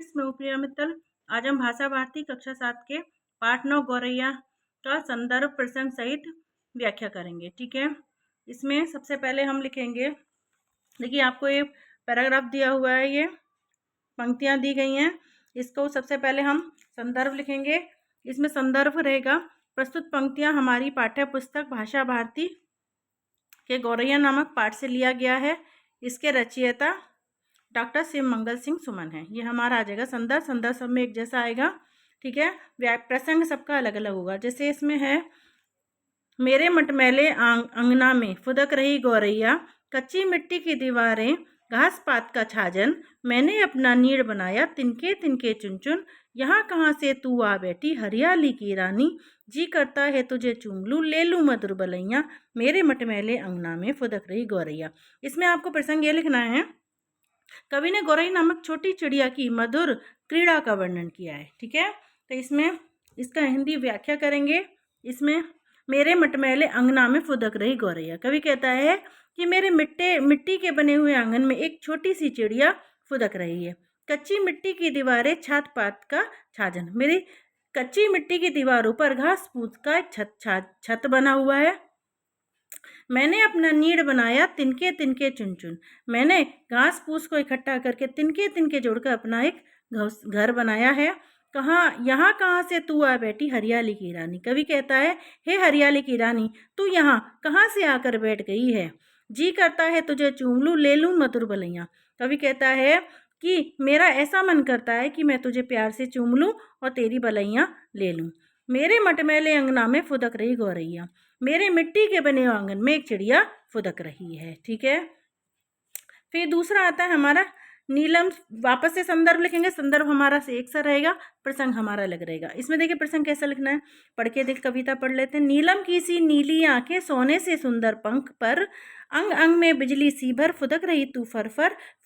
मैं प्रिया मित्तल। आज हम भाषा भारती कक्षा 7 के पाठ 9 गौरैया का संदर्भ प्रसंग सहित व्याख्या करेंगे। ठीक है, इसमें सबसे पहले हम लिखेंगे, देखिए आपको ये पैराग्राफ दिया हुआ है, ये पंक्तियां दी गई हैं। इसको सबसे पहले हम संदर्भ लिखेंगे। इसमें संदर्भ रहेगा, प्रस्तुत पंक्तियां हमारी पाठ्य पुस्तक भाषा भारती के गौरैया नामक पाठ से लिया गया है। इसके रचयिता डॉक्टर शिव मंगल सिंह सुमन है। ये हमारा आ जाएगा संदर्भ। संदर्भ सब में एक जैसा आएगा। ठीक है, प्रसंग सबका अलग अलग होगा। जैसे इसमें है, मेरे मटमैले अंगना में फुदक रही गौरैया, कच्ची मिट्टी की दीवारें, घास पात का छाजन, मैंने अपना नीड़ बनाया तिनके तिनके चुन चुन, यहाँ कहाँ से तू आ बैठी हरियाली की रानी, जी करता है तुझे चूम लूं ले लूं मधुर बलैया, मेरे मटमैले अंगना में फुदक रही गौरैया। इसमें आपको प्रसंग ये लिखना है, कवि ने गौरई नामक छोटी चिड़िया की मधुर क्रीड़ा का वर्णन किया है। ठीक है, तो इसमें इसका हिंदी व्याख्या करेंगे। इसमें मेरे मटमैले अंगना में फुदक रही गौरैया, कवि कहता है कि मेरे मिट्टी के बने हुए आंगन में एक छोटी सी चिड़िया फुदक रही है। कच्ची मिट्टी की दीवारें, छात पात का छाजन, मेरी कच्ची मिट्टी की दीवारों पर घास फूस का छत बना हुआ है। मैंने अपना नीड़ बनाया तिनके तिनके चुन चुन, मैंने घास फूस को इकट्ठा करके तिनके तिनके जोड़कर अपना एक घर बनाया है। यहाँ कहाँ से तू आ बैठी हरियाली की रानी, कवि कहता है, हे हरियाली की रानी, तू यहाँ कहाँ से आकर बैठ गई है, जी करता है तुझे चूम लूं ले लूं मधुर बलैया। कवि कहता है कि मेरा ऐसा मन करता है कि मैं तुझे प्यार से चूम लूं और तेरी बलैया ले लूं। मेरे मटमैले अंगना में फुदक रही गौरैया, मेरे मिट्टी के बने आंगन में एक चिड़िया फुदक रही है। ठीक है, फिर दूसरा आता है हमारा नीलम। वापस से संदर्भ लिखेंगे, संदर्भ हमारा से एक सा रहेगा, प्रसंग हमारा अलग रहेगा। इसमें देखिए प्रसंग कैसा लिखना है, पढ़ के देख, कविता पढ़ लेते हैं। नीलम की सी नीली आंखें, सोने से सुंदर पंख पर, अंग अंग में बिजली सी भर, फुदक रही तू फर,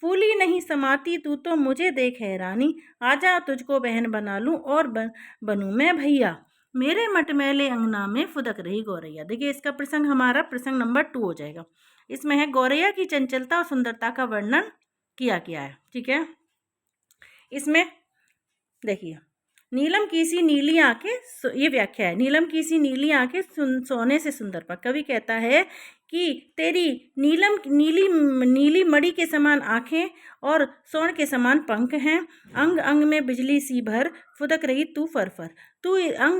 फूली नहीं समाती तू तो मुझे देख हैरानी, आजा तुझको बहन बना लूं और बनूं मैं भैया, मेरे मटमैले अंगना में फुदक रही गौरैया। देखिए इसका प्रसंग हमारा प्रसंग नंबर 2 हो जाएगा। इसमें है गौरैया की चंचलता और सुंदरता का वर्णन किया गया है। ठीक है, इसमें देखिए, नीलम की सी नीली आंखें, ये व्याख्या है, नीलम की सी नीली आंखें सोने से सुंदर पर, कवि कहता है कि तेरी नीली मणि के समान आंखें और स्वर्ण के समान पंख हैं, अंग अंग में बिजली सी भर, फुदक रही तू फर, तू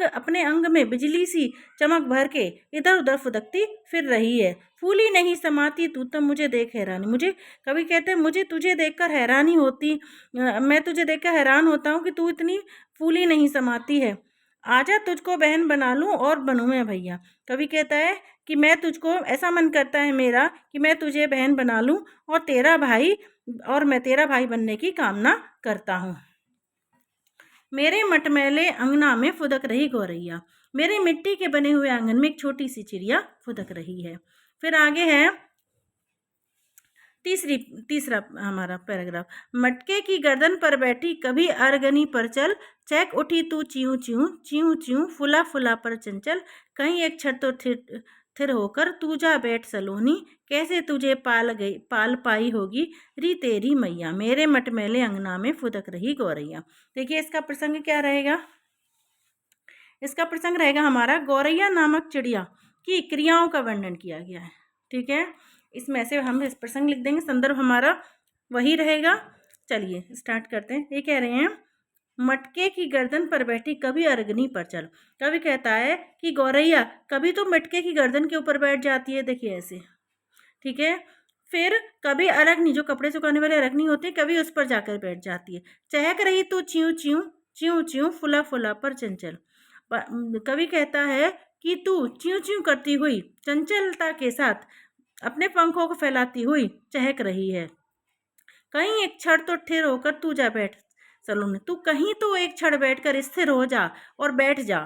अपने अंग में बिजली सी चमक भर के इधर उधर फुदकती फिर रही है, फूली नहीं समाती तू तो मुझे देख हैरानी, मुझे, कवि कहते हैं, मुझे तुझे देखकर हैरानी होती, मैं तुझे देखकर हैरान होता हूँ कि तू इतनी फूली नहीं समाती है, आजा तुझको बहन बना लूं और बनूं मैं भैया। कवि कहता है कि मैं तुझको, ऐसा मन करता है मेरा कि मैं तुझे बहन बना लूं और मैं तेरा भाई बनने की कामना करता हूं। मेरे मटमैले अंगना में फुदक रही गौरैया, मेरे मिट्टी के बने हुए आंगन में एक छोटी सी चिड़िया फुदक रही है। फिर आगे है तीसरा हमारा पैराग्राफ, मटके की गर्दन पर बैठी कभी अरगनी पर चल, चैक उठी तू च्यूं च्यूं च्यूं च्यूं, फुला फुला पर चंचल, कहीं एक छत तो थिर होकर तू जा बैठ सलोनी, कैसे तुझे पाल पाई होगी री तेरी मैया, मेरे मटमैले अंगना में फुदक रही गौरैया। देखिए इसका प्रसंग क्या रहेगा, इसका प्रसंग रहेगा हमारा, गौरैया नामक चिड़िया की क्रियाओं का वर्णन किया गया है। ठीक है, इसमें से हम इस प्रसंग लिख देंगे, संदर्भ हमारा वही रहेगा। चलिए स्टार्ट करते हैं। ये कह रहे हैं, मटके की गर्दन पर बैठी कभी अरगनी पर चल, कभी कहता है कि गौरैया कभी तो मटके की गर्दन के ऊपर बैठ जाती है, देखिए ऐसे। ठीक है, फिर कभी अरगनी, जो कपड़े सुखाने वाले अरगनी होती है, कभी उस पर जाकर बैठ जाती है, चहक रही तो च्यूं च्यूं च्यूं च्यूं, फुला फुला पर चंचल, कवि कहता है कि तू च्यूं च्यूं करती हुई चंचलता के साथ अपने पंखों को फैलाती हुई चहक रही है, कहीं एक क्षण तो स्थिर होकर तू जा बैठ सलोनी, तू कहीं तो एक क्षण बैठकर स्थिर हो जा और बैठ जा,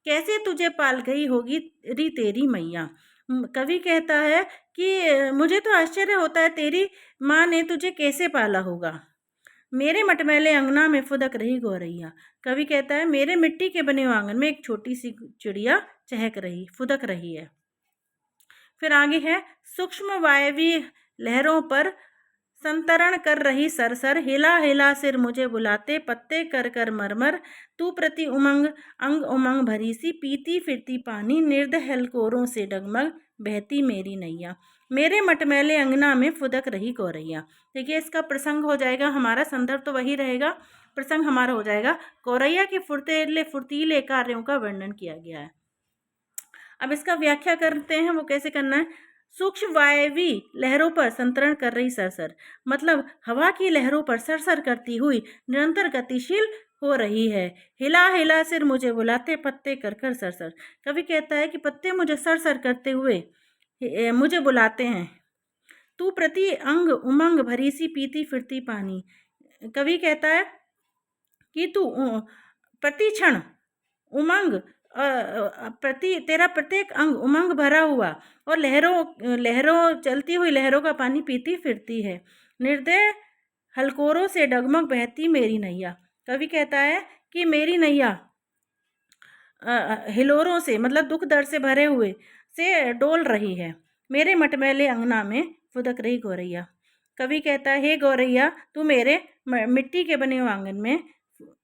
कैसे तुझे पाल गई होगी री तेरी मैया। कवि कहता है कि मुझे तो आश्चर्य होता है, तेरी माँ ने तुझे कैसे पाला होगा। मेरे मटमैले अंगना में फुदक रही गौरैया, कवि कहता है, मेरे मिट्टी के बने आंगन में एक छोटी सी चिड़िया फुदक रही है। फिर आगे है, सूक्ष्म वायवीय लहरों पर संतरण कर रही सरसर, हिला हिला सिर मुझे बुलाते, पत्ते कर कर मरमर, तू प्रति उमंग अंग उमंग भरी सी, पीती फिरती पानी, निर्द हलकोरों से डगमग बहती मेरी नैया, मेरे मटमैले अंगना में फुदक रही गौरैया। देखिए इसका प्रसंग हो जाएगा हमारा, संदर्भ तो वही रहेगा, प्रसंग हमारा हो जाएगा गौरैया के फुर्तीले कार्यों का वर्णन किया गया है। अब इसका व्याख्या करते हैं, वो कैसे करना है। सूक्ष्म वायवी लहरों पर संतरण कर रही सरसर, मतलब हवा की लहरों पर सरसर करती हुई निरंतर गतिशील हो रही है। हिला हिला सिर मुझे बुलाते, पत्ते कर कर सरसर। कवि कहता है कि पत्ते मुझे सरसर करते हुए मुझे बुलाते हैं। तू प्रति अंग उमंग भरी सी, पीती फिरती पानी। कवि कहता है कि तू प्रति क्षण उमंग तेरा प्रत्येक अंग उमंग भरा हुआ और लहरों चलती हुई लहरों का पानी पीती फिरती है। निर्दय हलकोरों से डगमग बहती मेरी नैया। कवि कहता है कि मेरी नैया हिलोरों से, मतलब दुख दर्द से भरे हुए से डोल रही है। मेरे मटमैले अंगना में फुदक रही गौरैया। कवि कहता है, हे गौरैया, तू मेरे मिट्टी के बने हुए आंगन में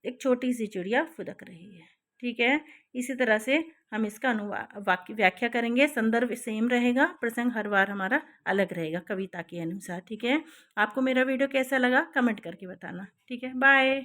एक छोटी सी चिड़िया फुदक रही है। ठीक है, इसी तरह से हम इसका वाक्य व्याख्या करेंगे। संदर्भ सेम रहेगा, प्रसंग हर बार हमारा अलग रहेगा कविता के अनुसार। ठीक है, आपको मेरा वीडियो कैसा लगा कमेंट करके बताना। ठीक है, बाय।